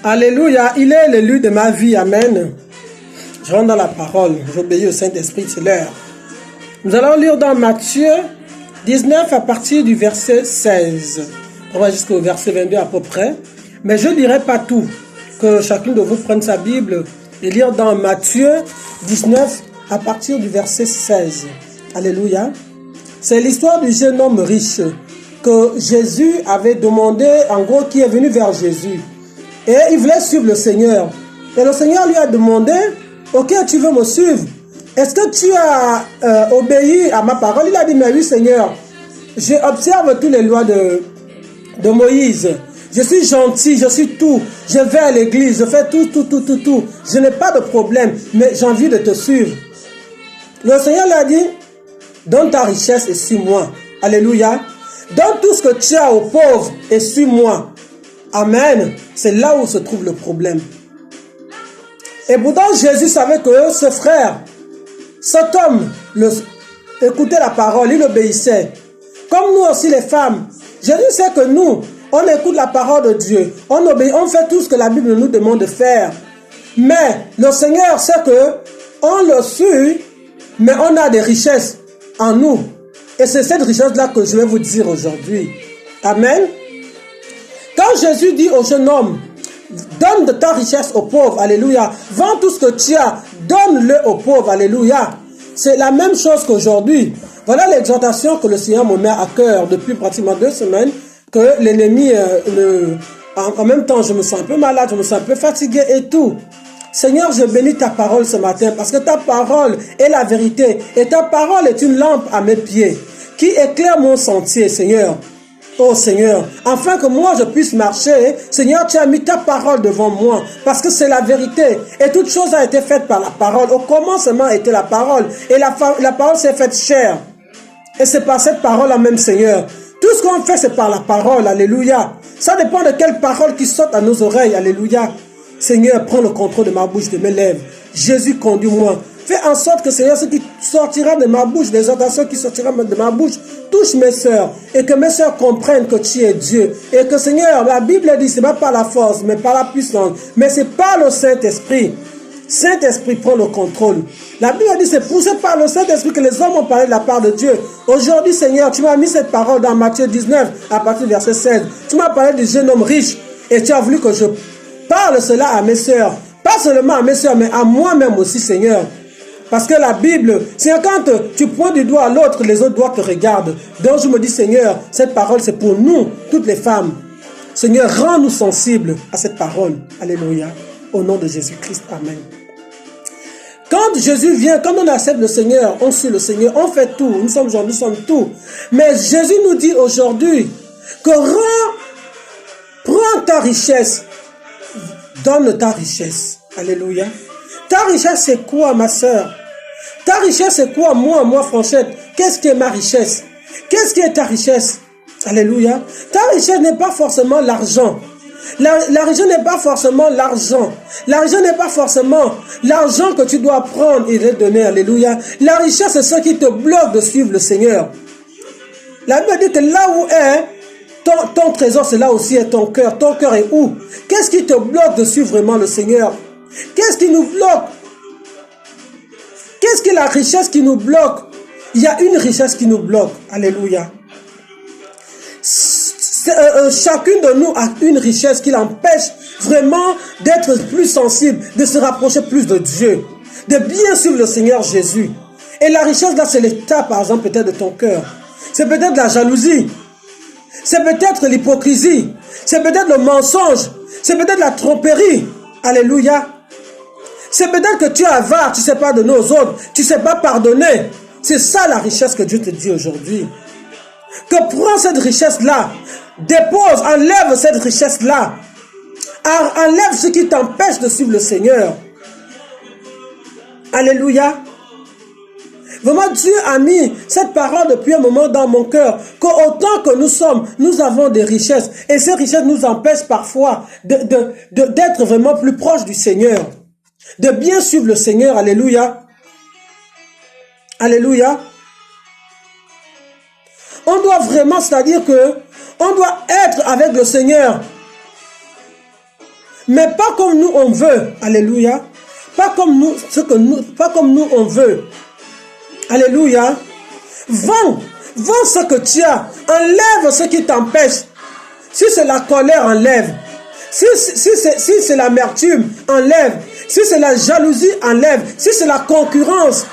Alléluia, il est l'élu de ma vie, amen. Je rentre dans la parole, j'obéis au Saint-Esprit, c'est l'heure. Nous allons lire dans Matthieu 19 à partir du verset 16. On va jusqu'au verset 22 à peu près. Mais je ne dirai pas tout, que chacun de vous prenne sa Bible et lire dans Matthieu 19 à partir du verset 16. Alléluia. C'est l'histoire du jeune homme riche que Jésus avait demandé, en gros, qui est venu vers Jésus. Et il voulait suivre le Seigneur. Et le Seigneur lui a demandé, ok, tu veux me suivre? Est-ce que tu as obéi à ma parole? Il a dit, mais oui Seigneur, j'observe toutes les lois de Moïse. Je suis gentil, je suis tout. Je vais à l'église, je fais tout. Je n'ai pas de problème, mais j'ai envie de te suivre. Le Seigneur lui a dit, donne ta richesse et suis-moi. Alléluia. Donne tout ce que tu as aux pauvres et suis-moi. Amen. C'est là où se trouve le problème. Et pourtant, Jésus savait que ce frère, cet homme, écoutait la parole, il obéissait. Comme nous aussi les femmes. Jésus sait que nous, on écoute la parole de Dieu. On obéit, on fait tout ce que la Bible nous demande de faire. Mais le Seigneur sait que on le suit, mais on a des richesses en nous. Et c'est cette richesse-là que je vais vous dire aujourd'hui. Amen. Quand Jésus dit au jeune homme, donne de ta richesse aux pauvres, alléluia. Vends tout ce que tu as, donne-le aux pauvres, alléluia. C'est la même chose qu'aujourd'hui. Voilà l'exhortation que le Seigneur me met à cœur depuis pratiquement 2 semaines, que l'ennemi, en même temps, je me sens un peu malade, je me sens un peu fatigué et tout. Seigneur, je bénis ta parole ce matin parce que ta parole est la vérité et ta parole est une lampe à mes pieds qui éclaire mon sentier, Seigneur. Oh Seigneur, afin que moi je puisse marcher, Seigneur, tu as mis ta parole devant moi, parce que c'est la vérité. Et toute chose a été faite par la parole. Au commencement était la parole, et la parole s'est faite chair. Et c'est par cette parole-là même, Seigneur. Tout ce qu'on fait, c'est par la parole, alléluia. Ça dépend de quelle parole qui saute à nos oreilles, alléluia. Seigneur, prends le contrôle de ma bouche, de mes lèvres. Jésus, conduis-moi. Fais en sorte que, Seigneur, ce qui sortira de ma bouche, les exhortations qui sortiront de ma bouche, touche mes sœurs. Et que mes sœurs comprennent que tu es Dieu. Et que, Seigneur, la Bible dit, ce n'est pas par la force, mais par la puissance. Mais c'est par le Saint-Esprit. Saint-Esprit prend le contrôle. La Bible dit, c'est poussé par le Saint-Esprit que les hommes ont parlé de la part de Dieu. Aujourd'hui, Seigneur, tu m'as mis cette parole dans Matthieu 19, à partir du verset 16. Tu m'as parlé du jeune homme riche. Et tu as voulu que je parle cela à mes sœurs. Pas seulement à mes sœurs, mais à moi-même aussi, Seigneur. Parce que la Bible, c'est quand tu pointes du doigt à l'autre, les autres doigts te regardent. Donc je me dis, Seigneur, cette parole, c'est pour nous, toutes les femmes. Seigneur, rends-nous sensibles à cette parole. Alléluia. Au nom de Jésus-Christ. Amen. Quand Jésus vient, quand on accepte le Seigneur, on suit le Seigneur, on fait tout. Nous sommes tout. Mais Jésus nous dit aujourd'hui que prends ta richesse. Donne ta richesse. Alléluia. Ta richesse, c'est quoi, ma sœur? Ta richesse, c'est quoi, moi, Franchette? Qu'est-ce qui est ma richesse? Qu'est-ce qui est ta richesse? Alléluia. Ta richesse n'est pas forcément l'argent. La richesse n'est pas forcément l'argent. La richesse n'est pas forcément l'argent que tu dois prendre et le donner. Alléluia. La richesse, c'est ce qui te bloque de suivre le Seigneur. La Bible dit que là où est ton trésor, c'est là aussi est ton cœur. Ton cœur est où? Qu'est-ce qui te bloque de suivre vraiment le Seigneur? Qu'est-ce qui nous bloque? Qu'est-ce que la richesse qui nous bloque? Il y a une richesse qui nous bloque. Alléluia. Chacune de nous a une richesse qui l'empêche vraiment d'être plus sensible, de se rapprocher plus de Dieu, de bien suivre le Seigneur Jésus. Et la richesse là, c'est l'état, par exemple, peut-être de ton cœur. C'est peut-être la jalousie. C'est peut-être l'hypocrisie. C'est peut-être le mensonge. C'est peut-être la tromperie. Alléluia. C'est peut-être que tu es avare, tu ne sais pas donner aux autres, tu ne sais pas pardonner. C'est ça la richesse que Dieu te dit aujourd'hui. Que prends cette richesse-là, dépose, enlève cette richesse-là. Enlève ce qui t'empêche de suivre le Seigneur. Alléluia. Vraiment, Dieu a mis cette parole depuis un moment dans mon cœur, qu'autant que nous sommes, nous avons des richesses. Et ces richesses nous empêchent parfois d'être vraiment plus proches du Seigneur. De bien suivre le Seigneur. Alléluia. Alléluia. On doit vraiment, c'est-à-dire que on doit être avec le Seigneur. Mais pas comme nous on veut. Alléluia. Pas comme nous on veut. Alléluia. Vends ce que tu as. Enlève ce qui t'empêche. Si c'est la colère, enlève. Si c'est l'amertume, enlève. Si c'est la jalousie, enlève. Si c'est la concurrence,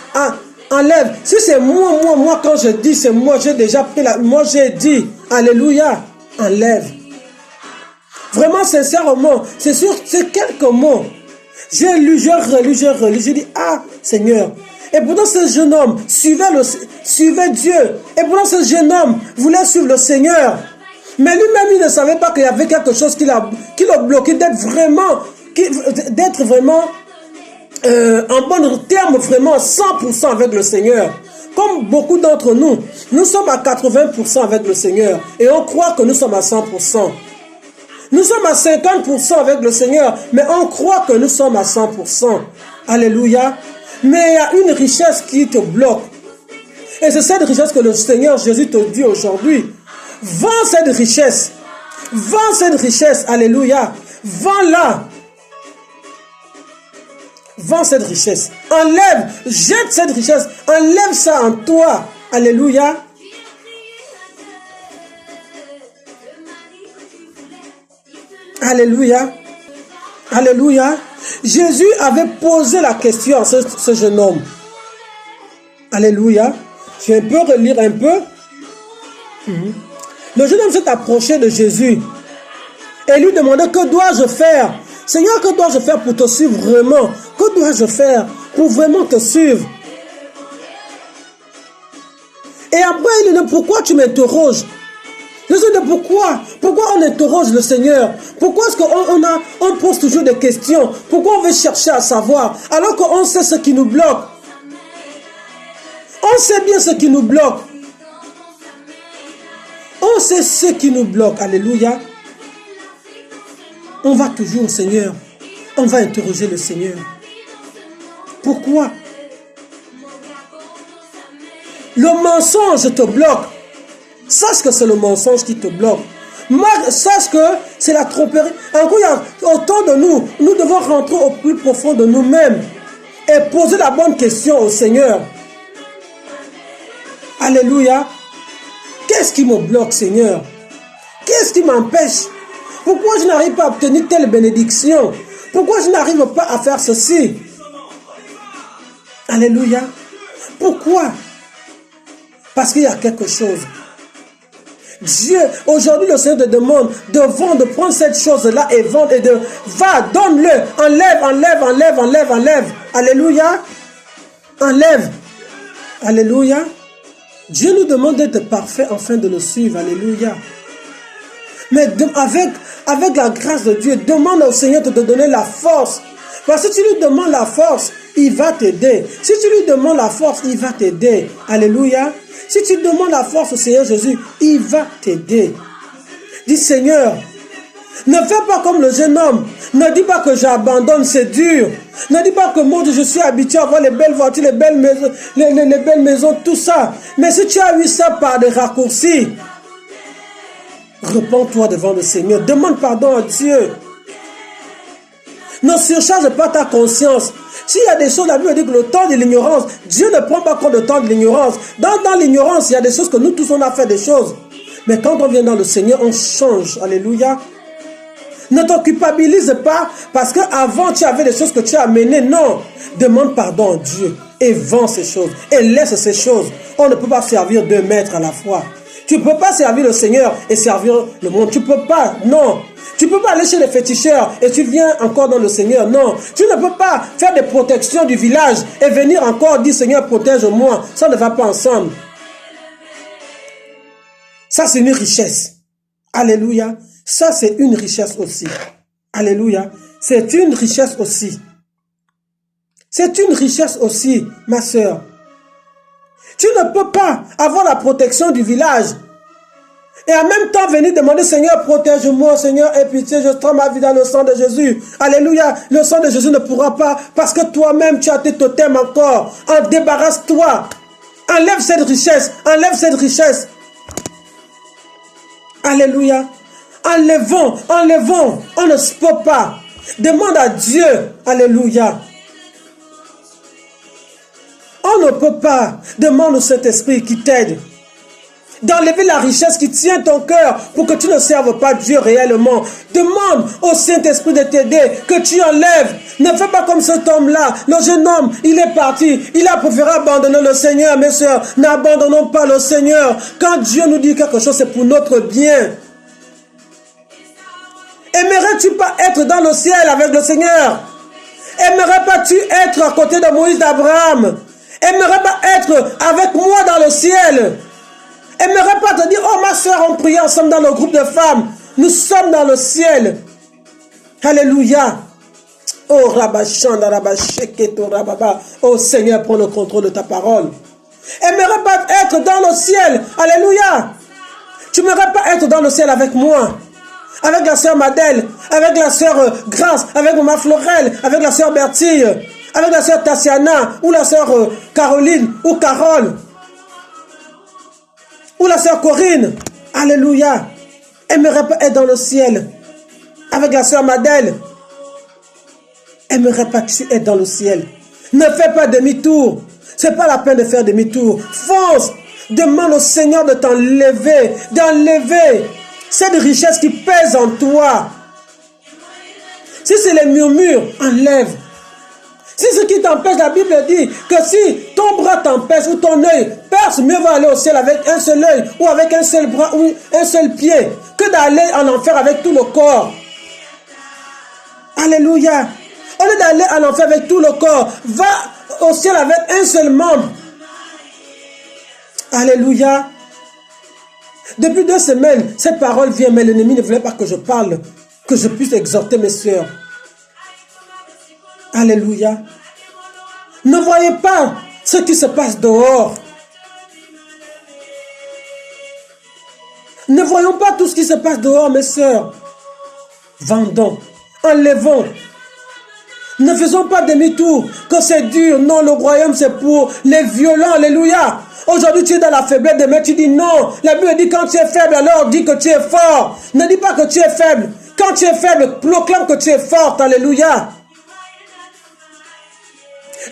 enlève. Si c'est moi, quand je dis, c'est moi, j'ai déjà pris moi j'ai dit, alléluia, enlève. Vraiment, sincèrement, c'est sûr, c'est quelques mots. J'ai lu, j'ai relu, j'ai dit, ah, Seigneur. Et pourtant, ce jeune homme suivait Dieu. Et pourtant, ce jeune homme voulait suivre le Seigneur. Mais lui-même, il ne savait pas qu'il y avait quelque chose qui l'a bloqué d'être vraiment en bon terme, vraiment 100% avec le Seigneur. Comme beaucoup d'entre nous, nous sommes à 80% avec le Seigneur. Et on croit que nous sommes à 100%. Nous sommes à 50% avec le Seigneur, mais on croit que nous sommes à 100%. Alléluia. Mais il y a une richesse qui te bloque. Et c'est cette richesse que le Seigneur Jésus te dit aujourd'hui. Vends cette richesse. Vends cette richesse. Alléluia. Vends-la. Vends cette richesse. Enlève. Jette cette richesse. Enlève ça en toi. Alléluia. Alléluia. Alléluia. Jésus avait posé la question à ce jeune homme. Alléluia. Je peux relire un peu. Le jeune homme s'est approché de Jésus et lui demandait, que dois-je faire? Seigneur, que dois-je faire pour te suivre vraiment? Que dois-je faire pour vraiment te suivre? Et après, il dit, pourquoi tu m'interroges? Je dis, pourquoi on interroge le Seigneur? Pourquoi est-ce qu'on pose toujours des questions? Pourquoi on veut chercher à savoir alors qu'on sait ce qui nous bloque? On sait bien ce qui nous bloque. On sait ce qui nous bloque. Alléluia. On va toujours au Seigneur. On va interroger le Seigneur. Pourquoi? Le mensonge te bloque. Sache que c'est le mensonge qui te bloque. Sache que c'est la tromperie. Encore, il y a autant de nous. Nous devons rentrer au plus profond de nous-mêmes et poser la bonne question au Seigneur. Alléluia. Qu'est-ce qui me bloque, Seigneur? Qu'est-ce qui m'empêche? Pourquoi je n'arrive pas à obtenir telle bénédiction? Pourquoi je n'arrive pas à faire ceci? Alléluia. Pourquoi? Parce qu'il y a quelque chose. Dieu, aujourd'hui, le Seigneur te demande de prendre cette chose-là et vendre et donne-le, enlève. Alléluia. Enlève. Alléluia. Dieu nous demande d'être parfait afin de le suivre. Alléluia. Mais avec la grâce de Dieu, demande au Seigneur de te donner la force. Parce que si tu lui demandes la force, il va t'aider. Si tu lui demandes la force, il va t'aider. Alléluia. Si tu demandes la force au Seigneur Jésus, il va t'aider. Dis, Seigneur, ne fais pas comme le jeune homme. Ne dis pas que j'abandonne, c'est dur. Ne dis pas que moi, je suis habitué à voir les belles voitures, les belles maisons, tout ça. Mais si tu as eu ça par des raccourcis, repens-toi devant le Seigneur. Demande pardon à Dieu. Ne surcharge pas ta conscience. S'il y a des choses, la Bible dit que le temps de l'ignorance, Dieu ne prend pas compte le temps de l'ignorance. Dans l'ignorance, il y a des choses que nous tous, on a fait des choses. Mais quand on vient dans le Seigneur, on change. Alléluia. Ne te culpabilise pas parce qu'avant, tu avais des choses que tu as amenées. Non. Demande pardon à Dieu et vends ces choses. Et laisse ces choses. On ne peut pas servir deux maîtres à la fois. Tu ne peux pas servir le Seigneur et servir le monde. Tu ne peux pas. Non. Tu ne peux pas aller chez les féticheurs et tu viens encore dans le Seigneur. Non. Tu ne peux pas faire des protections du village et venir encore dire Seigneur, protège-moi. Ça ne va pas ensemble. Ça, c'est une richesse. Alléluia. Ça, c'est une richesse aussi. Alléluia. C'est une richesse aussi. C'est une richesse aussi, ma soeur. Tu ne peux pas avoir la protection du village et en même temps venir demander Seigneur, protège-moi, Seigneur, aie pitié, je trempe ma vie dans le sang de Jésus. Alléluia. Le sang de Jésus ne pourra pas parce que toi-même tu as tes totems encore. En débarrasse-toi. Enlève cette richesse. Enlève cette richesse. Alléluia. Enlevons. On ne se peut pas. Demande à Dieu, alléluia. On ne peut pas. Demande au Saint-Esprit qui t'aide. D'enlever la richesse qui tient ton cœur pour que tu ne serves pas Dieu réellement. Demande au Saint-Esprit de t'aider, que tu enlèves. Ne fais pas comme cet homme-là. Le jeune homme, il est parti. Il a préféré abandonner le Seigneur, mes soeurs. N'abandonnons pas le Seigneur. Quand Dieu nous dit quelque chose, c'est pour notre bien. Aimerais-tu pas être dans le ciel avec le Seigneur? Aimerais pas-tu être à côté de Moïse, d'Abraham? Aimerais pas être avec moi dans le ciel? Aimerais pas te dire, oh ma soeur, on prie ensemble dans le groupe de femmes. Nous sommes dans le ciel. Alléluia. Oh Rabachanda, Rabasheketo, Rababa. Oh Seigneur, prends le contrôle de ta parole. Aimerais pas être dans le ciel. Alléluia. Tu n'aimerais pas être dans le ciel avec moi. Avec la sœur Madeleine, avec la sœur Grâce, avec Maman Florelle, avec la sœur Bertille, avec la sœur Tatiana, ou la sœur Caroline, ou Carole, ou la sœur Corinne. Alléluia. Aimerait pas être dans le ciel avec la sœur Madeleine. Aimerait pas tu être dans le ciel. Ne fais pas demi-tour. C'est pas la peine de faire demi-tour. Fonce. Demande au Seigneur de t'enlever, d'enlever cette richesse qui pèse en toi. Si c'est les murmures, enlève. Si ce qui t'empêche, la Bible dit que si ton bras t'empêche ou ton œil perce, mieux va aller au ciel avec un seul œil ou avec un seul bras ou un seul pied que d'aller en enfer avec tout le corps. Alléluia. Au lieu d'aller en enfer avec tout le corps, va au ciel avec un seul membre. Alléluia. Depuis 2 semaines, cette parole vient, mais l'ennemi ne voulait pas que je parle, que je puisse exhorter mes soeurs. Alléluia. Ne voyez pas ce qui se passe dehors. Ne voyons pas tout ce qui se passe dehors, mes soeurs. Vendons, enlevons. Ne faisons pas demi-tour, que c'est dur. Non, le royaume c'est pour les violents. Alléluia. Aujourd'hui, tu es dans la faiblesse, demain tu dis non. La Bible dit quand tu es faible, alors dis que tu es fort. Ne dis pas que tu es faible. Quand tu es faible, proclame que tu es forte. Alléluia.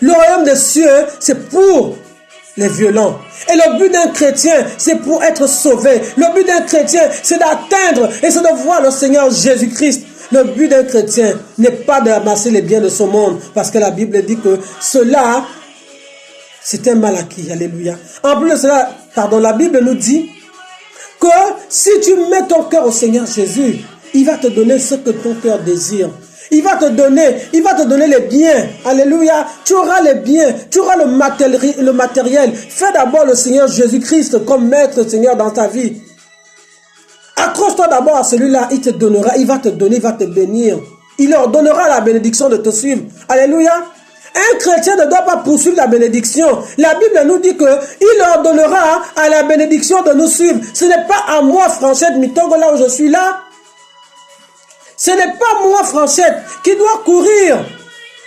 Le royaume des cieux, c'est pour les violents. Et le but d'un chrétien, c'est pour être sauvé. Le but d'un chrétien, c'est d'atteindre et c'est de voir le Seigneur Jésus-Christ. Le but d'un chrétien n'est pas d'amasser les biens de ce monde. Parce que la Bible dit que cela, c'est un mal acquis. Alléluia. En plus de cela, la Bible nous dit que si tu mets ton cœur au Seigneur Jésus, il va te donner ce que ton cœur désire. Il va te donner les biens. Alléluia. Tu auras les biens. Tu auras le matériel. Fais d'abord le Seigneur Jésus-Christ comme maître Seigneur dans ta vie. Accroche-toi d'abord à celui-là. Il te donnera. Il va te donner. Il va te bénir. Il leur donnera la bénédiction de te suivre. Alléluia. Un chrétien ne doit pas poursuivre la bénédiction. La Bible nous dit qu'il leur donnera à la bénédiction de nous suivre. Ce n'est pas à moi, Franchette Mitongo, là où je suis là. Ce n'est pas moi, Franchette, qui dois courir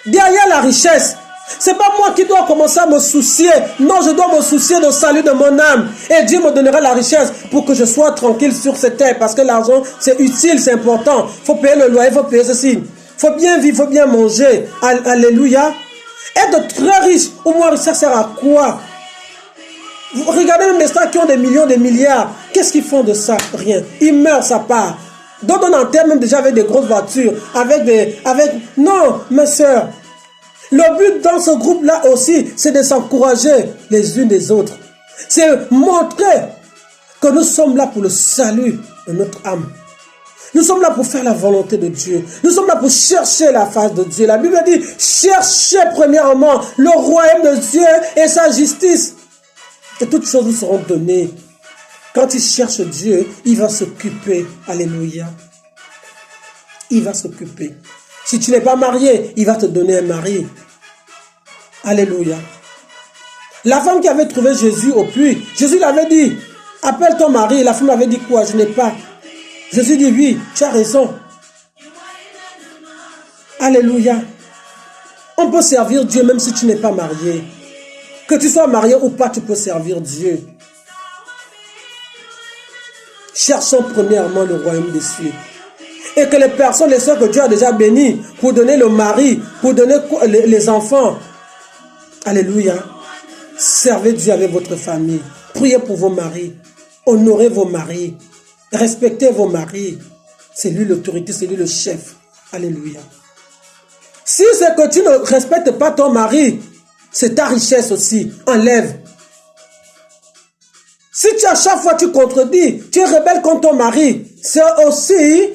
derrière la richesse. Ce n'est pas moi qui dois commencer à me soucier. Non, je dois me soucier du salut de mon âme. Et Dieu me donnera la richesse pour que je sois tranquille sur cette terre. Parce que l'argent, c'est utile, c'est important. Il faut payer le loyer, il faut payer ceci. Il faut bien vivre, il faut bien manger. Alléluia. Être très riche, au moins ça sert à quoi? Vous regardez même les stars qui ont des millions, des milliards. Qu'est-ce qu'ils font de ça? Rien. Ils meurent, ça part. D'autres on enterre même déjà avec des grosses voitures. Non, mes soeurs. Le but dans ce groupe-là aussi, c'est de s'encourager les unes des autres. C'est montrer que nous sommes là pour le salut de notre âme. Nous sommes là pour faire la volonté de Dieu. Nous sommes là pour chercher la face de Dieu. La Bible dit, cherchez premièrement le royaume de Dieu et sa justice. Et toutes choses nous seront données. Quand tu cherches Dieu, il va s'occuper. Alléluia. Il va s'occuper. Si tu n'es pas marié, il va te donner un mari. Alléluia. La femme qui avait trouvé Jésus au puits, Jésus l'avait dit, appelle ton mari. La femme avait dit quoi? Je n'ai pas. Jésus dit oui, tu as raison. Alléluia. On peut servir Dieu même si tu n'es pas marié. Que tu sois marié ou pas, tu peux servir Dieu. Cherchons premièrement le royaume des cieux. et que les personnes, les soeurs que Dieu a déjà bénies pour donner le mari, pour donner les enfants. Alléluia. Servez Dieu avec votre famille. Priez pour vos maris. Honorez vos maris. Respectez vos maris. C'est lui l'autorité, c'est lui le chef. Alléluia. Si c'est que tu ne respectes pas ton mari, c'est ta richesse aussi. Enlève. Si tu à chaque fois tu contredis, tu es rebelle contre ton mari, c'est aussi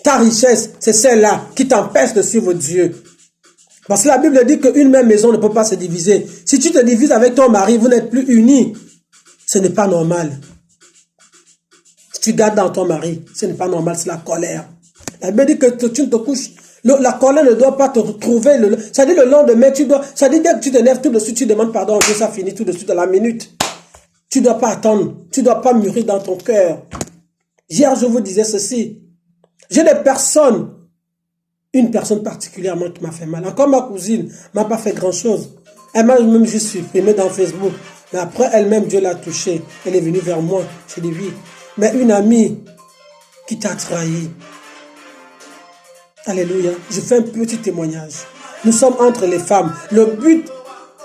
ta richesse. C'est celle-là qui t'empêche de suivre Dieu. Parce que la Bible dit qu'une même maison ne peut pas se diviser. Si tu te divises avec ton mari, vous n'êtes plus unis. Ce n'est pas normal. Si tu gardes dans ton mari, ce n'est pas normal, c'est la colère. La Bible dit que tu ne te couches. La colère ne doit pas te retrouver. Ça dit le lendemain, ça dit dès que tu t'énerves, tout de suite tu demandes pardon. Dieu, ça finit tout de suite à la minute. Tu ne dois pas attendre. Tu ne dois pas mûrir dans ton cœur. Hier, je vous disais ceci. J'ai des personnes. Une personne particulièrement qui m'a fait mal. Encore ma cousine m'a pas fait grand chose. Elle m'a même juste supprimé dans Facebook. Mais après elle-même, Dieu l'a touchée. Elle est venue vers moi. J'ai dit oui. Mais une amie qui t'a trahi. Alléluia. Je fais un petit témoignage. Nous sommes entre les femmes. Le but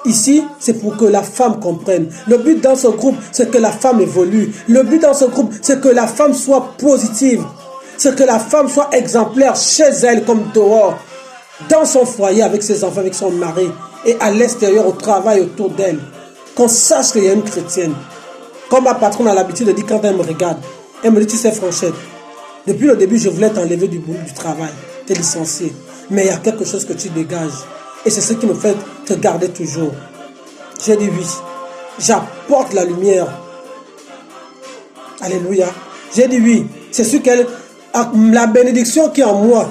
ici, c'est pour que la femme comprenne. Le but dans ce groupe, c'est que la femme évolue. Le but dans ce groupe, c'est que la femme soit positive. C'est que la femme soit exemplaire chez elle comme dehors. Dans son foyer, avec ses enfants, avec son mari. Et à l'extérieur, au travail, autour d'elle. Qu'on sache qu'il y a une chrétienne. Comme ma patronne a l'habitude de dire quand elle me regarde. Elle me dit, tu sais Franchette, depuis le début, je voulais t'enlever du boulot, du travail. Tu es licencié. Mais il y a quelque chose que tu dégages. Et c'est ce qui me fait te garder toujours. J'ai dit oui. J'apporte la lumière. Alléluia. J'ai dit oui. C'est sûr qu'elle, la bénédiction qui est en moi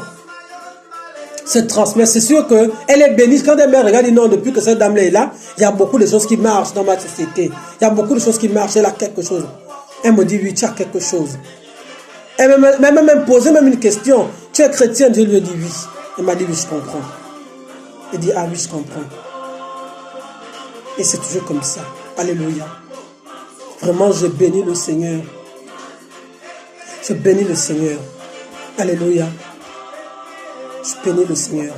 se transmet. C'est sûr qu'elle est bénie. Quand elle me regarde, dit non, depuis que cette dame-là est là, il y a beaucoup de choses qui marchent dans ma société. Il y a beaucoup de choses qui marchent. Elle a quelque chose. Elle me dit oui, tu as quelque chose. Elle m'a même posé même une question. Tu es chrétienne? Je lui ai dit oui. Elle m'a dit oui, je comprends. Elle dit ah oui, je comprends. Et c'est toujours comme ça. Alléluia. Vraiment, je bénis le Seigneur. Je bénis le Seigneur. Alléluia. Je bénis le Seigneur.